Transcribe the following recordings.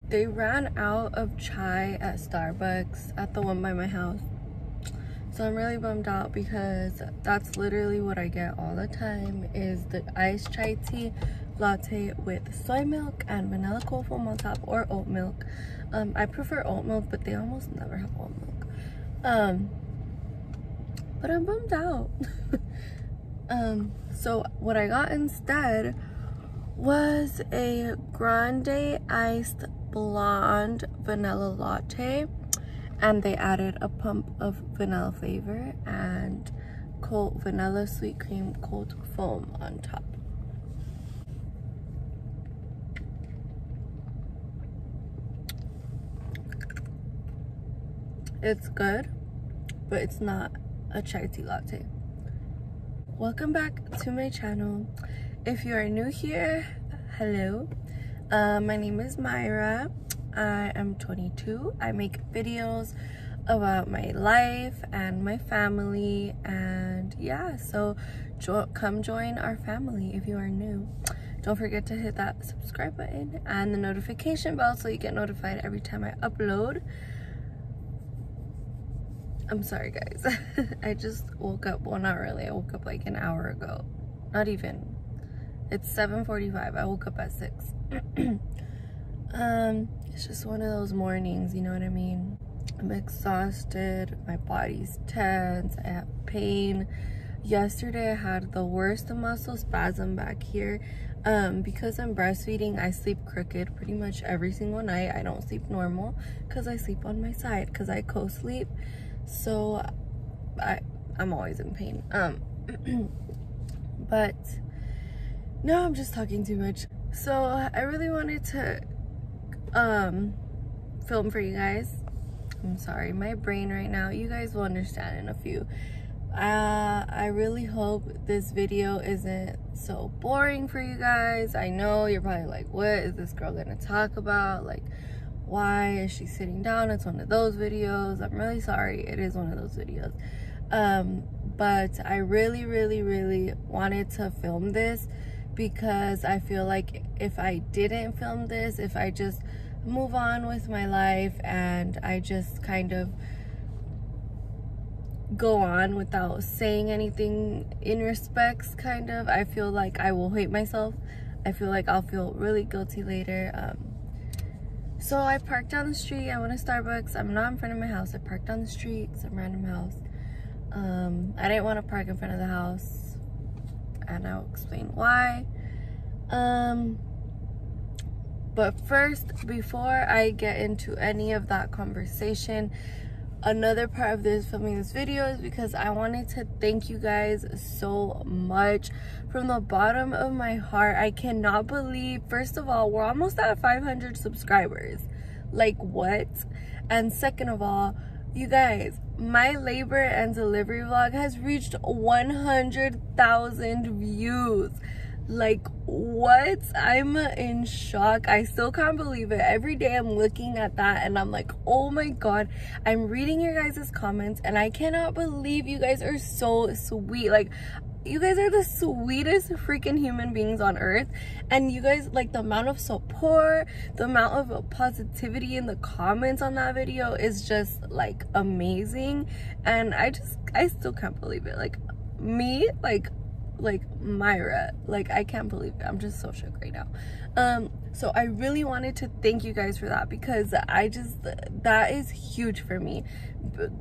They ran out of chai at Starbucks at the one by my house. So I'm really bummed out because that's literally what I get all the time, is the iced chai tea latte with soy milk and vanilla cold foam on top, or oat milk. I prefer oat milk, but they almost never have oat milk. But I'm bummed out. So what I got instead was a grande iced blonde vanilla latte, and they added a pump of vanilla flavor and cold vanilla sweet cream cold foam on top. It's good, but it's not a chai tea latte. Welcome back to my channel. If you are new here, hello. My name is Myra. I am 22. I make videos about my life and my family, and yeah, so come join our family if you are new. Don't forget to hit that subscribe button and the notification bell so you get notified every time I upload. I'm sorry guys. I just woke up, well not really, I woke up like an hour ago. Not even. It's 7:45. I woke up at 6. It's just one of those mornings, you know what I mean? I'm exhausted, my body's tense, I have pain. Yesterday I had the worst muscle spasm back here. Because I'm breastfeeding, I sleep crooked pretty much every single night. I don't sleep normal because I sleep on my side because I co-sleep. So I'm always in pain. But no, I'm just talking too much. So I really wanted to film for you guys. I'm sorry, my brain right now, you guys will understand in a few. I really hope this video isn't so boring for you guys. I know you're probably like, what is this girl gonna talk about? Like, why is she sitting down? It's one of those videos. I'm really sorry, it is one of those videos. But I really wanted to film this because I feel like if I didn't film this, if I just move on with my life and I just kind of go on without saying anything in respects, kind of, I feel like I will hate myself. I feel like I'll feel really guilty later. So I parked down the street. I went to Starbucks. I'm not in front of my house. I parked down the street, some random house. I didn't want to park in front of the house, and I'll explain why. But first, before I get into any of that conversation, another part of this filming this video is because I wanted to thank you guys so much from the bottom of my heart. I cannot believe, first of all, we're almost at 500 subscribers. Like, what? And second of all, you guys, my labor and delivery vlog has reached 100,000 views. Like, what? I'm in shock. I still can't believe it. Every day I'm looking at that and I'm like, oh my god. I'm reading your guys' comments and I cannot believe you guys are so sweet. Like, you guys are the sweetest freaking human beings on earth. And you guys, like, the amount of support, the amount of positivity in the comments on that video is just like amazing. And I still can't believe it. Like, me, like Myra, like, I can't believe it. I'm just so shook right now. So I really wanted to thank you guys for that, because that is huge for me.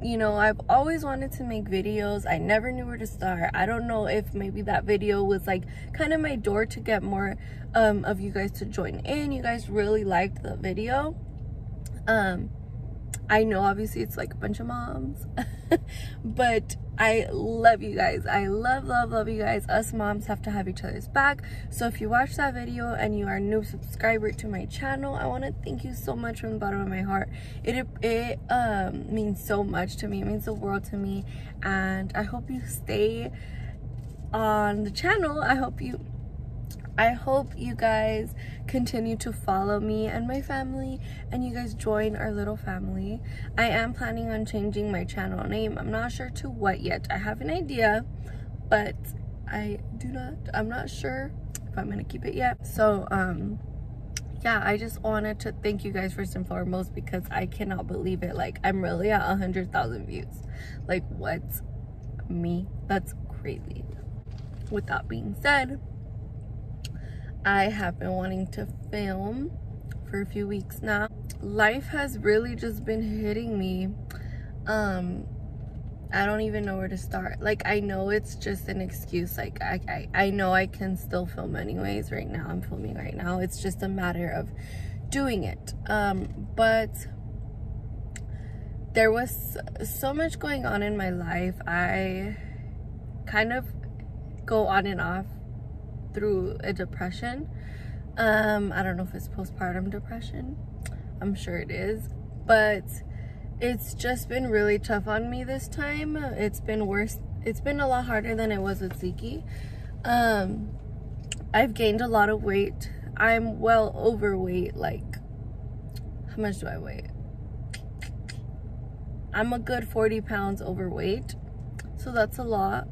You know, I've always wanted to make videos. I never knew where to start. I don't know if maybe that video was like kind of my door to get more of you guys to join in. You guys really liked the video. I know obviously it's like a bunch of moms, but I love you guys. I love you guys. Us moms have to have each other's back. So if you watch that video and you are a new subscriber to my channel, I want to thank you so much from the bottom of my heart. It means so much to me. It means the world to me, and I hope you stay on the channel. I hope you guys continue to follow me and my family, and you guys join our little family. I am planning on changing my channel name. I'm not sure to what yet. I have an idea, but I'm not sure if I'm gonna keep it yet. So yeah, I just wanted to thank you guys first and foremost, because I cannot believe it. Like, I'm really at 100,000 views. Like, what? Me? That's crazy. With that being said, I have been wanting to film for a few weeks now. Life has really just been hitting me. I don't even know where to start. Like, I know it's just an excuse. Like, I know I can still film anyways. Right now, I'm filming right now. It's just a matter of doing it. But there was so much going on in my life. I kind of go on and off through a depression. I don't know if it's postpartum depression. I'm sure it is. But it's just been really tough on me this time. It's been worse. It's been a lot harder than it was with Zeke. I've gained a lot of weight. I'm well overweight. Like, how much do I weigh? I'm a good 40 pounds overweight. So that's a lot.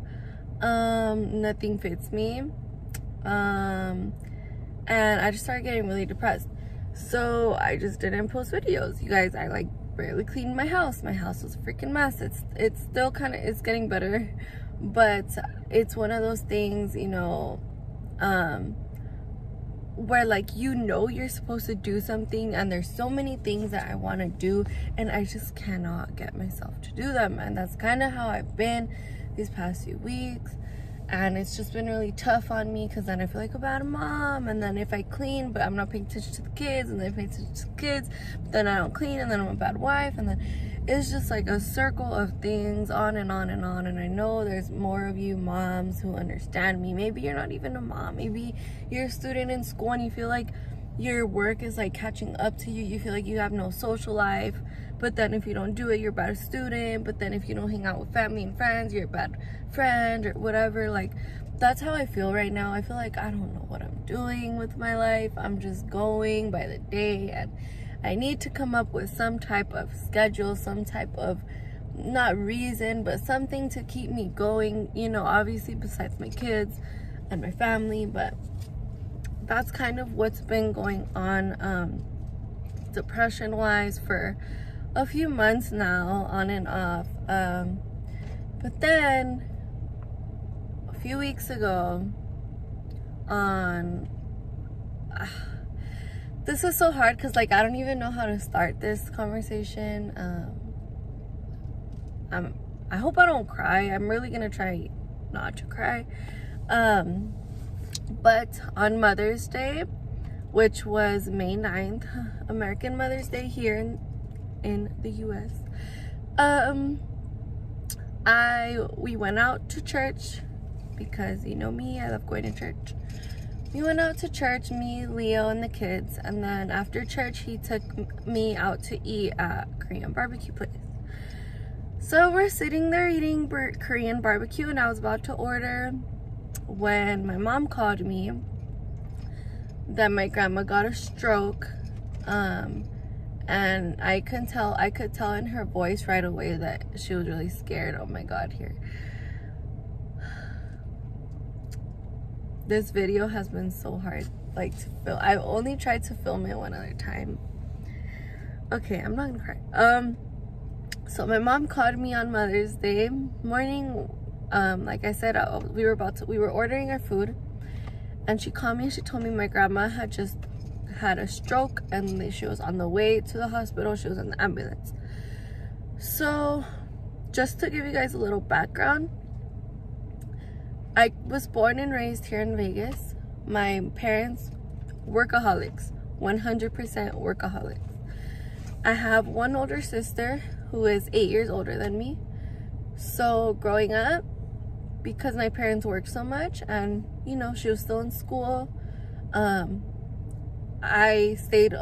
Nothing fits me. And I just started getting really depressed. So I just didn't post videos. You guys, I like barely cleaned my house. My house was a freaking mess. It's still kind of, it's getting better, but it's one of those things, you know, where like, you know, you're supposed to do something, and there's so many things that I want to do, and I just cannot get myself to do them. And that's kind of how I've been these past few weeks. And it's just been really tough on me, because then I feel like a bad mom, and then if I clean but I'm not paying attention to the kids, and then I pay attention to the kids, but then I don't clean, and then I'm a bad wife, and then it's just like a circle of things, on and on and on. And I know there's more of you moms who understand me. Maybe you're not even a mom. Maybe you're a student in school and you feel like your work is like catching up to you. You feel like you have no social life, but then if you don't do it, you're a bad student. But then if you don't hang out with family and friends, you're a bad friend or whatever. Like, that's how I feel right now. I feel like I don't know what I'm doing with my life. I'm just going by the day, and I need to come up with some type of schedule, some type of, not reason, but something to keep me going, you know, obviously besides my kids and my family. But that's kind of what's been going on depression wise for a few months now, on and off. But then a few weeks ago on this is so hard, because like, I don't even know how to start this conversation. I hope I don't cry. I'm really gonna try not to cry. But on Mother's Day, which was May 9th, American Mother's Day here in the US, we went out to church, because you know me, I love going to church. We went out to church, me, Leo, and the kids, and then after church he took me out to eat at a Korean barbecue place. So we're sitting there eating Korean barbecue, and I was about to order when my mom called me that my grandma got a stroke. And I could tell in her voice right away that she was really scared. Oh my God, here. This video has been so hard, like, to film. I've only tried to film it one other time. Okay, I'm not gonna cry. So my mom called me on Mother's Day morning. Like I said, we were ordering our food, and she called me and she told me my grandma had just had a stroke, and she was on the way to the hospital. She was in the ambulance. So just to give you guys a little background, I was born and raised here in Vegas. My parents, workaholics, 100% workaholics. I have one older sister who is 8 years older than me. So growing up, because my parents worked so much, and you know, she was still in school, I spent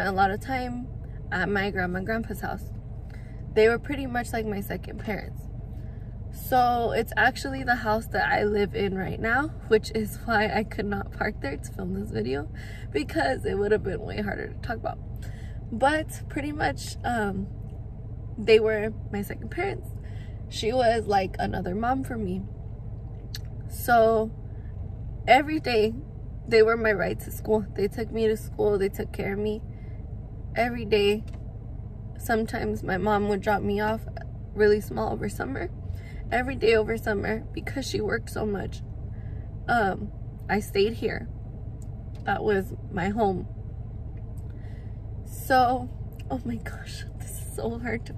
a lot of time at my grandma and grandpa's house. They were pretty much like my second parents. So it's actually the house that I live in right now, which is why I could not park there to film this video, because it would have been way harder to talk about. But pretty much, they were my second parents. She was like another mom for me. So every day they were my ride to school. They took me to school. They took care of me every day. Sometimes my mom would drop me off really small over summer. Every day over summer, because she worked so much, I stayed here. That was my home. So, oh my gosh, this is so hard to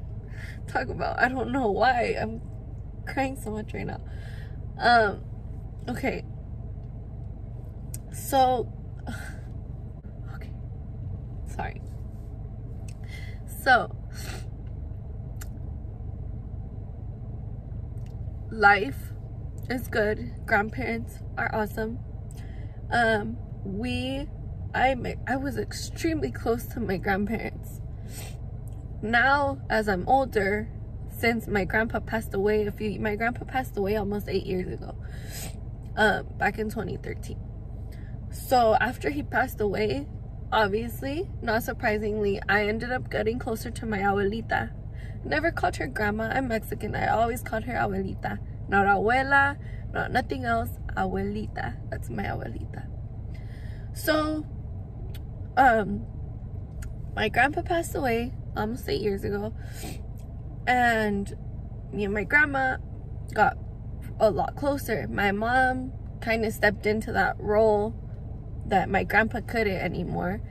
talk about. I don't know why I'm crying so much right now. Okay. So, okay, sorry. So, life is good. Grandparents are awesome. I was extremely close to my grandparents. Now, as I'm older, since my grandpa passed away almost 8 years ago, back in 2013. So after he passed away, obviously, not surprisingly, I ended up getting closer to my abuelita. Never called her grandma. I'm Mexican. I always called her abuelita. Not abuela, not nothing else. Abuelita. That's my abuelita. So, my grandpa passed away almost 8 years ago. And me and my grandma got a lot closer. My mom kind of stepped into that role that my grandpa couldn't anymore,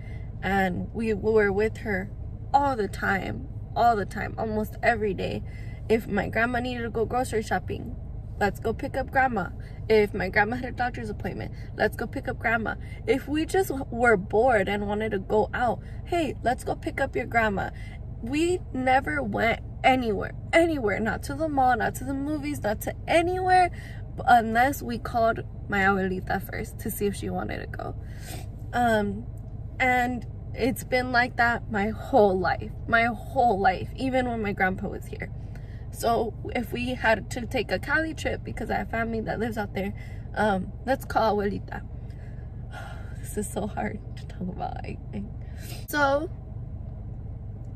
and we were with her all the time, almost every day. If my grandma needed to go grocery shopping, let's go pick up grandma. If my grandma had a doctor's appointment, let's go pick up grandma. If we just were bored and wanted to go out, hey, let's go pick up your grandma. We never went anywhere, not to the mall, not to the movies, not to anywhere, unless we called my abuelita first to see if she wanted to go. And it's been like that my whole life, even when my grandpa was here. So if we had to take a Cali trip, because I have family that lives out there, let's call abuelita. This is so hard to talk about. So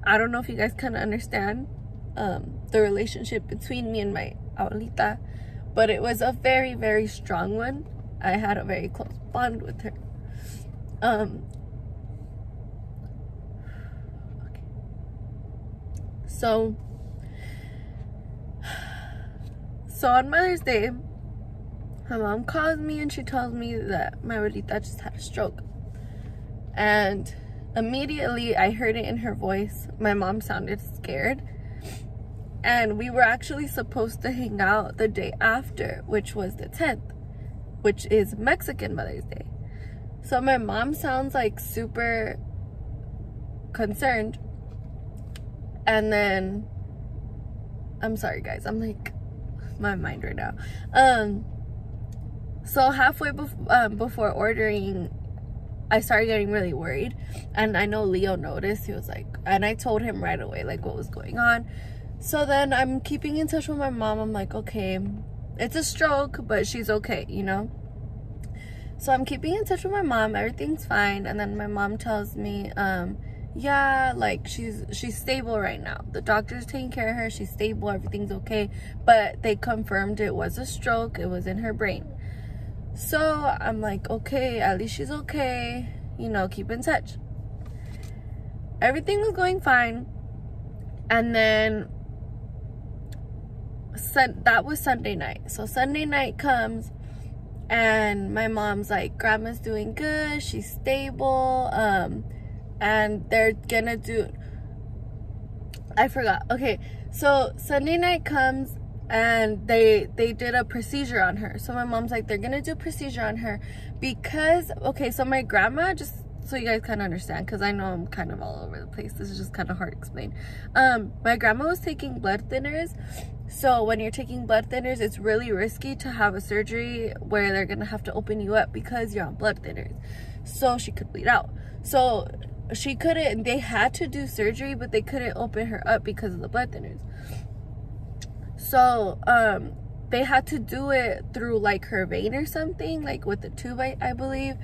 I don't know if you guys kind of understand the relationship between me and my abuelita, but it was a very, very strong one. I had a very close bond with her. Okay. So on Mother's Day, my mom calls me and she tells me that my abuelita just had a stroke. And immediately I heard it in her voice. My mom sounded scared. And we were actually supposed to hang out the day after, which was the 10th, which is Mexican Mother's Day. So my mom sounds like super concerned. And then, I'm sorry guys, I'm like, my mind right now. So halfway before ordering, I started getting really worried. And I know Leo noticed. He was like, and I told him right away, like, what was going on. So then I'm keeping in touch with my mom. I'm like, okay, it's a stroke, but she's okay, you know? So I'm keeping in touch with my mom. Everything's fine. And then my mom tells me, yeah, like, she's stable right now. The doctor's taking care of her. She's stable. Everything's okay. But they confirmed it was a stroke. It was in her brain. So I'm like, okay, at least she's okay. You know, keep in touch. Everything was going fine. And then that was Sunday night. So Sunday night comes and my mom's like, grandma's doing good, she's stable, and they're gonna do, I forgot. Okay, so Sunday night comes and they did a procedure on her. So my mom's like, they're gonna do a procedure on her because, okay, so my grandma, just so you guys kind of understand, because I know I'm kind of all over the place, this is just kind of hard to explain. My grandma was taking blood thinners. So when you're taking blood thinners, it's really risky to have a surgery where they're gonna have to open you up because you're on blood thinners. So she could bleed out. So she couldn't, they had to do surgery, but they couldn't open her up because of the blood thinners. So they had to do it through like her vein or something, like with the tube, I believe.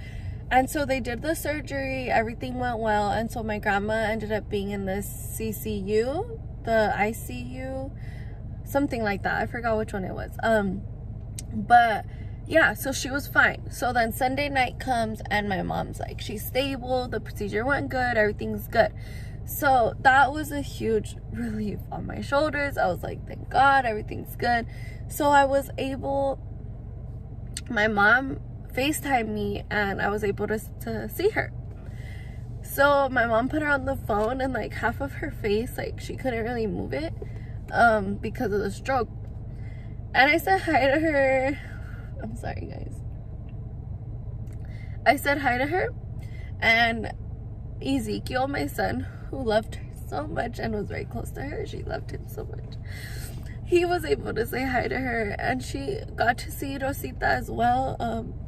And so they did the surgery, everything went well, and so my grandma ended up being in the CCU, the ICU, something like that. I forgot which one it was. But yeah, so she was fine. So then Sunday night comes and my mom's like, she's stable, the procedure went good, everything's good. So that was a huge relief on my shoulders. I was like, thank God, everything's good. So I was able, my mom FaceTimed me and I was able to see her. So my mom put her on the phone and like half of her face, like she couldn't really move it because of the stroke. And I said hi to her. I'm sorry guys. I said hi to her, and Ezekiel, my son, who loved her so much and was very close to her, she loved him so much, he was able to say hi to her, and she got to see Rosita as well.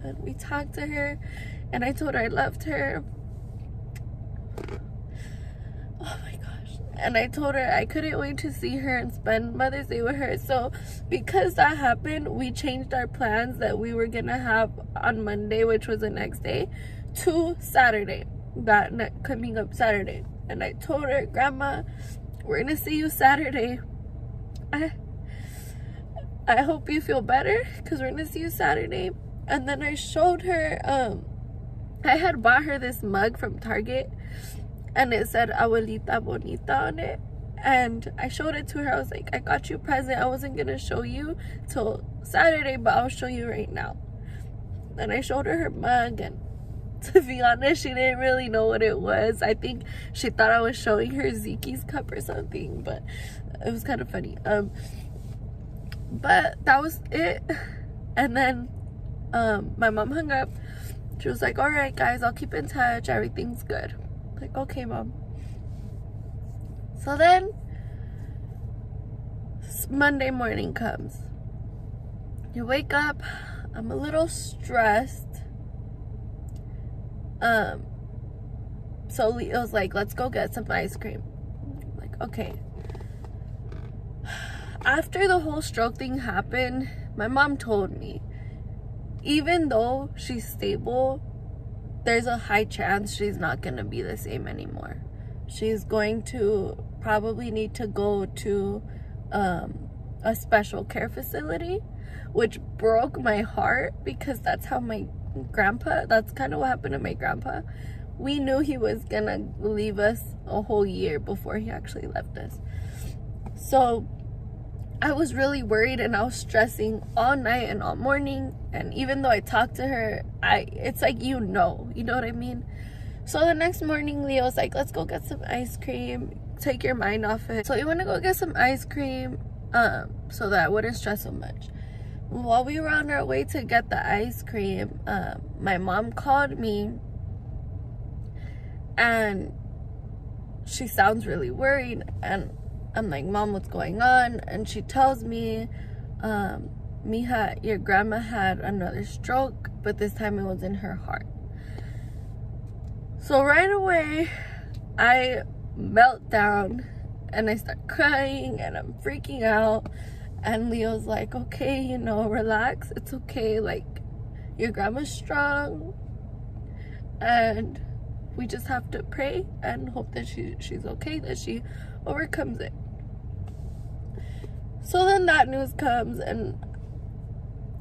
And we talked to her and I told her I loved her. Oh my gosh. And I told her I couldn't wait to see her and spend Mother's Day with her. So because that happened, we changed our plans that we were gonna have on Monday, which was the next day, to Saturday, coming up Saturday. And I told her, Grandma, we're gonna see you Saturday. I hope you feel better because we're gonna see you Saturday. And then I showed her, I had bought her this mug from Target and it said Abuelita Bonita on it. And I showed it to her. I was like, I got you a present. I wasn't gonna show you till Saturday, but I'll show you right now. And I showed her mug, and to be honest, she didn't really know what it was. I think she thought I was showing her Zeke's cup or something, but it was kind of funny. But that was it. And then my mom hung up. She was like, all right guys, I'll keep in touch, everything's good. Like, okay Mom. So then Monday morning comes. You wake up, I'm a little stressed. So it was like, let's go get some ice cream. I'm like, okay. After the whole stroke thing happened, my mom told me, even though she's stable, there's a high chance she's not gonna be the same anymore. She's going to probably need to go to a special care facility, which broke my heart because that's how my grandpa, that's kind of what happened to my grandpa. We knew he was gonna leave us a whole year before he actually left us. So I was really worried and I was stressing all night and all morning. And even though I talked to her, it's like, you know what I mean? So the next morning, Leo's like, let's go get some ice cream, take your mind off it. So we want to go get some ice cream so that I wouldn't stress so much. While we were on our way to get the ice cream, my mom called me and she sounds really worried, and I'm like, Mom, what's going on? And she tells me, Mija, your grandma had another stroke, but this time it was in her heart. So right away, I melt down and I start crying and I'm freaking out. And Leo's like, okay, you know, relax. It's okay. Like, your grandma's strong. And we just have to pray and hope that she's okay, that she overcomes it. So then that news comes, and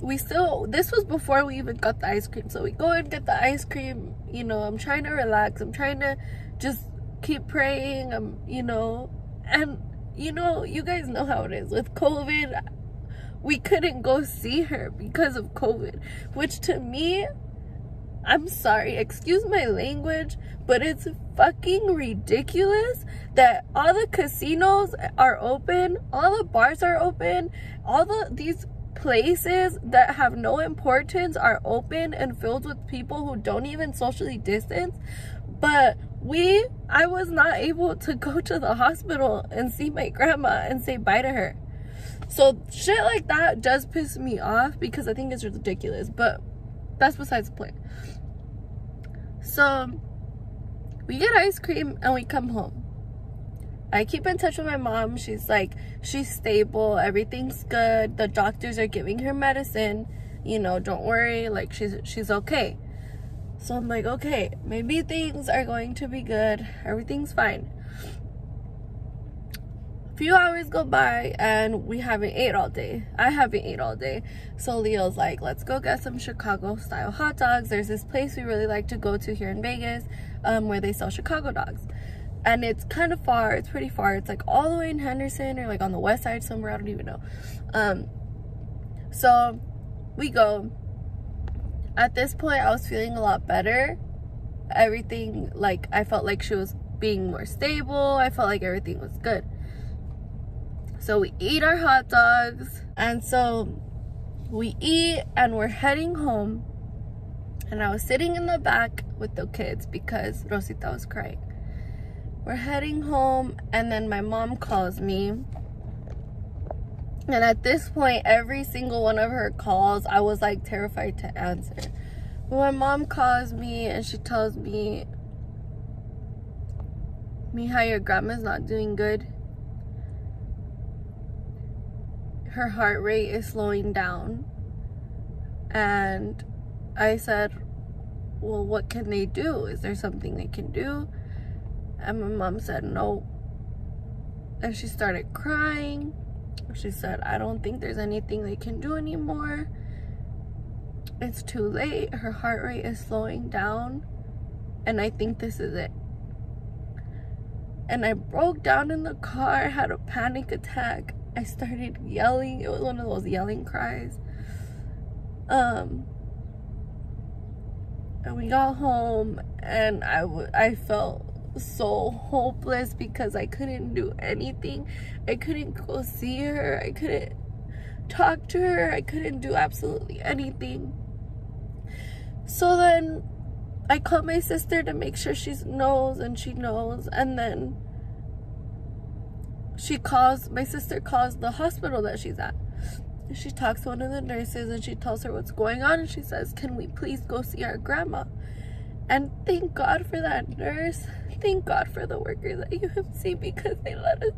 this was before we even got the ice cream. So we go and get the ice cream. You know, I'm trying to relax. I'm trying to just keep praying. You know, and you know, you guys know how it is with COVID. We couldn't go see her because of COVID, which to me, I'm sorry, excuse my language, but it's fucking ridiculous that all the casinos are open, all the bars are open, all these places that have no importance are open and filled with people who don't even socially distance. But I was not able to go to the hospital and see my grandma and say bye to her. So shit like that does piss me off because I think it's ridiculous, but that's besides the point. So we get ice cream and we come home. I keep in touch with my mom. She's like, she's stable, everything's good, the doctors are giving her medicine, you know, don't worry, like she's okay. So I'm like, okay, maybe things are going to be good, everything's fine. few hours go by and we haven't ate all day. I haven't ate all day. So Leo's like, let's go get some Chicago style hot dogs. There's this place we really like to go to here in Vegas where they sell Chicago dogs. And it's kind of far. It's pretty far. It's like all the way in Henderson or like on the west side somewhere. I don't even know. So we go. At this point, I was feeling a lot better. Everything, like, I felt like she was being more stable. I felt like everything was good. So we eat our hot dogs. And so we eat and we're heading home. And I was sitting in the back with the kids because Rosita was crying. We're heading home and then my mom calls me. And at this point, every single one of her calls, I was like terrified to answer. But my mom calls me and she tells me, Mija, your grandma's not doing good. Her heart rate is slowing down. And I said, well, what can they do? Is there something they can do? And my mom said no. And she started crying. She said, I don't think there's anything they can do anymore. It's too late. Her heart rate is slowing down. And I think this is it. And I broke down in the car, had a panic attack. I started yelling. It was one of those yelling cries. And we got home and I felt so hopeless because I couldn't do anything. I couldn't go see her. I couldn't talk to her. I couldn't do absolutely anything. So then I called my sister to make sure she knows, and she knows. And then my sister calls the hospital that she's at. She talks to one of the nurses and she tells her what's going on, and she says, can we please go see our grandma? And thank God for that nurse. Thank God for the workers at UMC because they let us.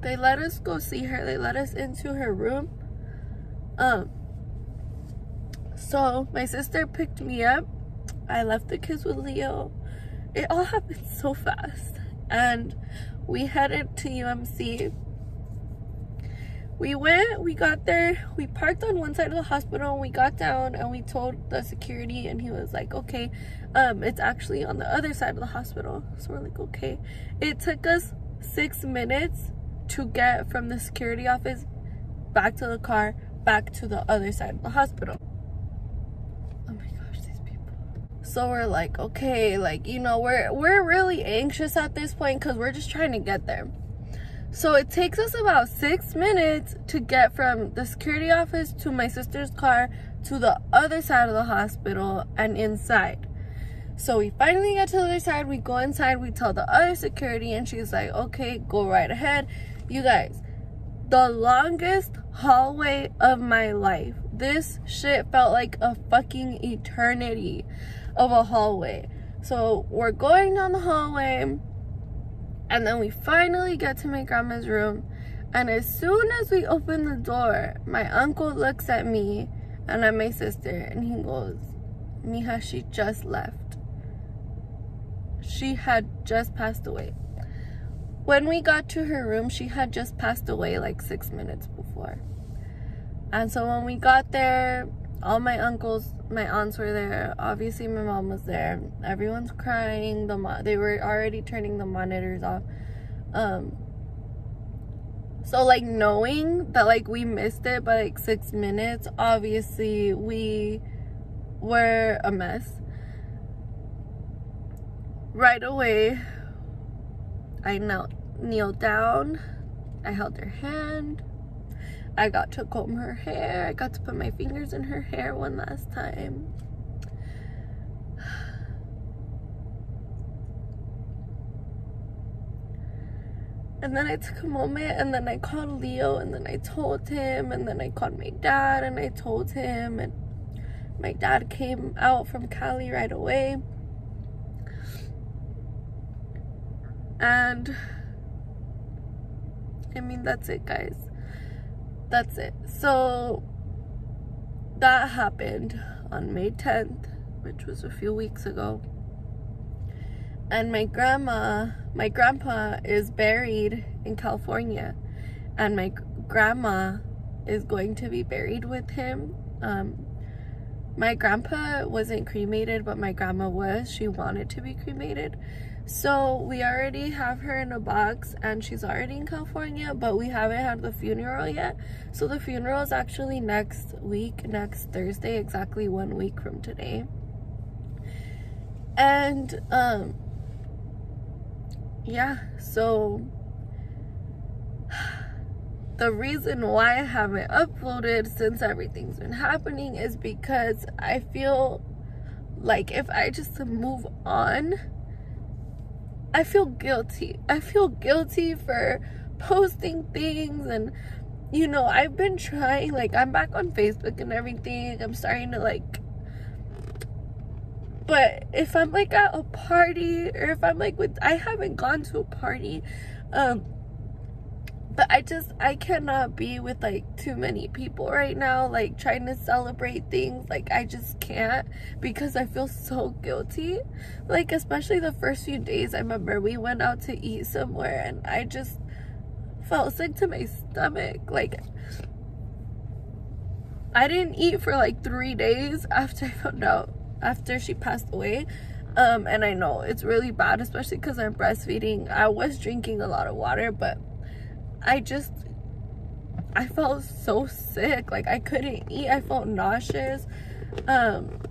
They let us go see her. They let us into her room. So my sister picked me up. I left the kids with Leo. It all happened so fast. And we headed to UMC. We got there, we parked on one side of the hospital, and we got down and we told the security, and he was like, okay, it's actually on the other side of the hospital. So we're like, okay. It took us 6 minutes to get from the security office back to the car, back to the other side of the hospital. Oh my gosh, these people. So we're like, okay, like, you know, we're really anxious at this point because we're just trying to get there. So it takes us about 6 minutes to get from the security office to my sister's car to the other side of the hospital and inside. So we finally get to the other side, we go inside, we tell the other security, and she's like, okay, go right ahead. You guys, the longest hallway of my life. This shit felt like a fucking eternity of a hallway. So we're going down the hallway, and then we finally get to my grandma's room. And as soon as we open the door, my uncle looks at me and at my sister, and he goes, Mija, she just left. She had just passed away. When we got to her room, she had just passed away like 6 minutes before. And so when we got there, all my uncles, my aunts were there. Obviously, my mom was there. Everyone's crying. They were already turning the monitors off. So like knowing that like we missed it by like 6 minutes, obviously we were a mess. Right away, I kneeled down. I held her hand. I got to comb her hair. I got to put my fingers in her hair one last time. And then I took a moment, and then I called Leo, and then I told him, and then I called my dad, and I told him, and my dad came out from Cali right away. And I mean, that's it, guys. That's it. So that happened on May 10th, which was a few weeks ago. And my grandpa is buried in California, and my grandma is going to be buried with him. My grandpa wasn't cremated, but my grandma was. She wanted to be cremated. So we already have her in a box, and she's already in California, but we haven't had the funeral yet. So the funeral is actually next week, next Thursday, exactly 1 week from today. And yeah, so the reason why I haven't uploaded since everything's been happening is because I feel like if I just move on, I feel guilty. I feel guilty for posting things, and you know, I've been trying, like, I'm back on Facebook and everything. I'm starting to, like, but if I'm like at a party, or if I'm like I haven't gone to a party, but I cannot be with like too many people right now, like trying to celebrate things. Like, I just can't, because I feel so guilty. Like, especially the first few days, I remember we went out to eat somewhere and I just felt sick to my stomach. Like, I didn't eat for like 3 days after I found out, after she passed away. And I know it's really bad, especially because I'm breastfeeding. I was drinking a lot of water, but I felt so sick. Like, I couldn't eat. I felt nauseous. And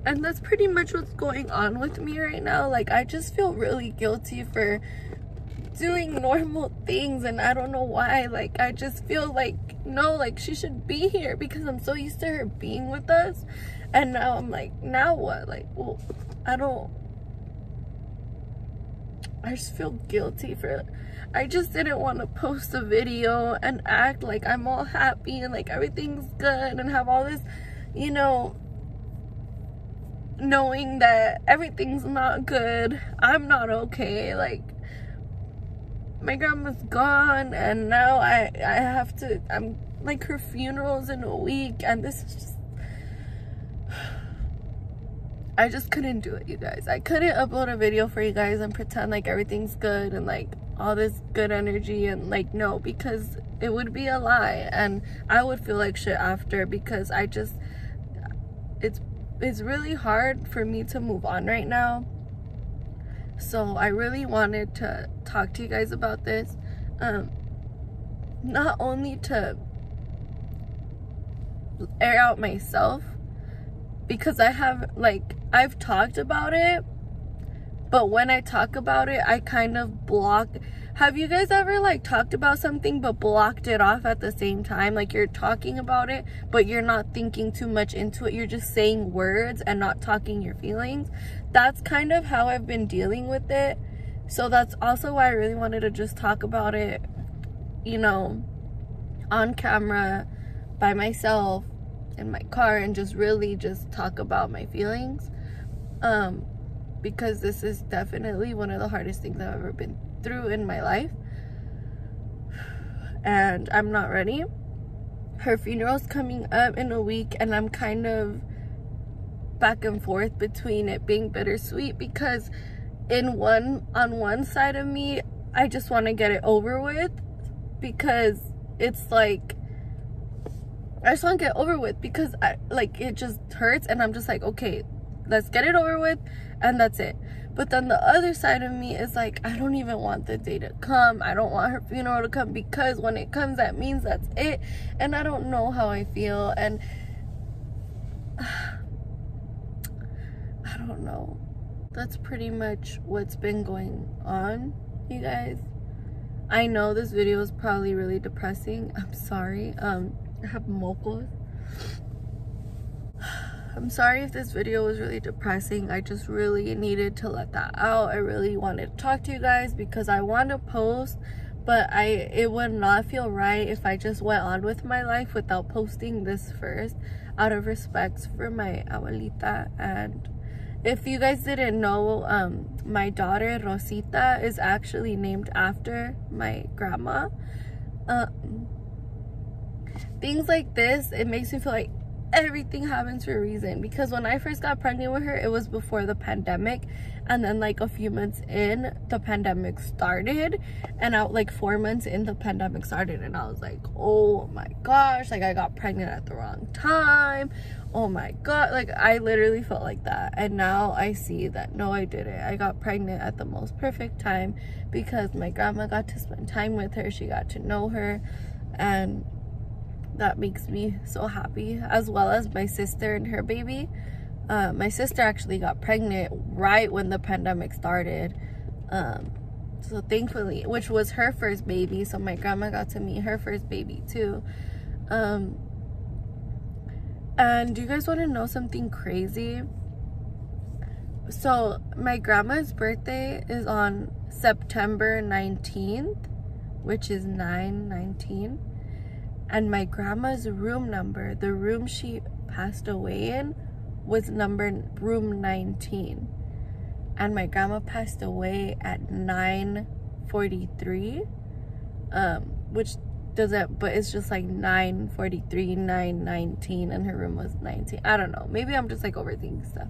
that's pretty much what's going on with me right now. Like, I just feel really guilty for doing normal things, and I don't know why. Like, I just feel like, no, like, she should be here, because I'm so used to her being with us. And now I'm like, now what? Like, well, I just feel guilty for, I just didn't want to post a video and act like I'm all happy and like everything's good, and have all this, you know, knowing that everything's not good. I'm not okay. Like, my grandma's gone, and now I have to, I'm like, her funeral's in a week, and this is just, I just couldn't do it, you guys. I couldn't upload a video for you guys and pretend like everything's good and like all this good energy, and like, no, because it would be a lie, and I would feel like shit after, because I just, it's really hard for me to move on right now. So I really wanted to talk to you guys about this, not only to air out myself, because I've talked about it, but when I talk about it, I kind of block. Have you guys ever like talked about something but blocked it off at the same time? Like, you're talking about it, but you're not thinking too much into it. You're just saying words and not talking your feelings. That's kind of how I've been dealing with it. So that's also why I really wanted to just talk about it, you know, on camera, by myself, in my car, and just really just talk about my feelings. Because this is definitely one of the hardest things I've ever been through in my life, and I'm not ready. Her funeral's coming up in a week, and I'm kind of back and forth between it being bittersweet, because on one side of me, I just want to get it over with, because it's like, I just want to get over with, because it just hurts, and I'm just like, okay, let's get it over with, and that's it. But then the other side of me is like, I don't even want the day to come. I don't want her funeral to come, because when it comes, that means that's it, and I don't know how I feel, and I don't know. That's pretty much what's been going on, you guys. I know this video is probably really depressing. I'm sorry. I have mocos. I'm sorry if this video was really depressing. I just really needed to let that out. I really wanted to talk to you guys, because I want to post, but it would not feel right if I just went on with my life without posting this first, out of respect for my abuelita. And If you guys didn't know, my daughter Rosita is actually named after my grandma. Things like this, it makes me feel like everything happens for a reason, because when I first got pregnant with her, it was before the pandemic, and then like a few months in, the pandemic started, and out like 4 months in, the pandemic started, and I was like, oh my gosh, like I got pregnant at the wrong time. Oh my god, like I literally felt like that. And now I see that no, I didn't. I got pregnant at the most perfect time, because my grandma got to spend time with her, she got to know her, and that makes me so happy, as well as my sister and her baby. My sister actually got pregnant right when the pandemic started, so thankfully, which was her first baby, so my grandma got to meet her first baby too. And do you guys want to know something crazy? So my grandma's birthday is on September 19th, which is 9/19. And my grandma's room number, the room she passed away in, was numbered room 19. And my grandma passed away at 9:43, which doesn't, but it's just like 9:43, 9:19, and her room was 19. I don't know, maybe I'm just like overthinking stuff.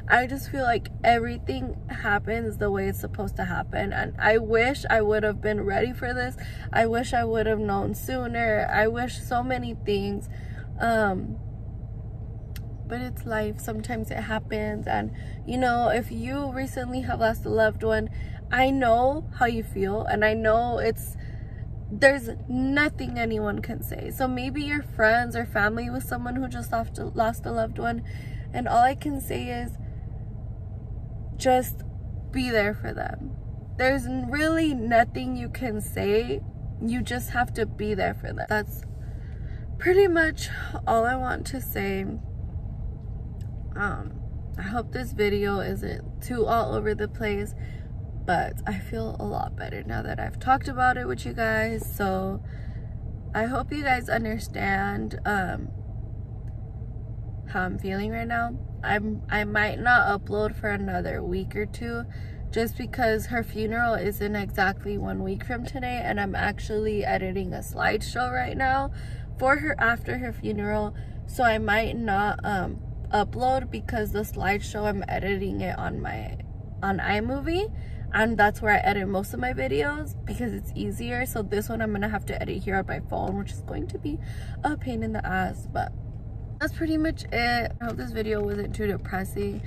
I just feel like everything happens the way it's supposed to happen, and I wish I would have been ready for this. I wish I would have known sooner. I wish so many things, but it's life. Sometimes it happens. And you know, if you recently have lost a loved one, I know how you feel, and I know there's nothing anyone can say. So maybe your friends or family with someone who just lost a loved one, and all I can say is just be there for them. There's really nothing you can say. You just have to be there for them. That's pretty much all I want to say. I hope this video isn't too all over the place, but I feel a lot better now that I've talked about it with you guys. So I hope you guys understand how I'm feeling right now. I might not upload for another week or two, just because her funeral isn't exactly 1 week from today, and I'm actually editing a slideshow right now for her after her funeral. So I might not upload, because the slideshow, I'm editing it on iMovie, and that's where I edit most of my videos because it's easier. So this one I'm gonna have to edit here on my phone, which is going to be a pain in the ass. But that's pretty much it. I hope this video wasn't too depressing,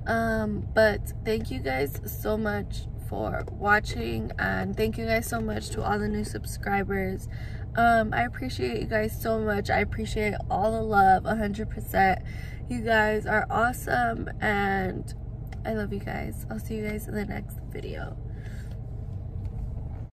but thank you guys so much for watching, and thank you guys so much to all the new subscribers. I appreciate you guys so much. I appreciate all the love 100%. You guys are awesome, and I love you guys. I'll see you guys in the next video.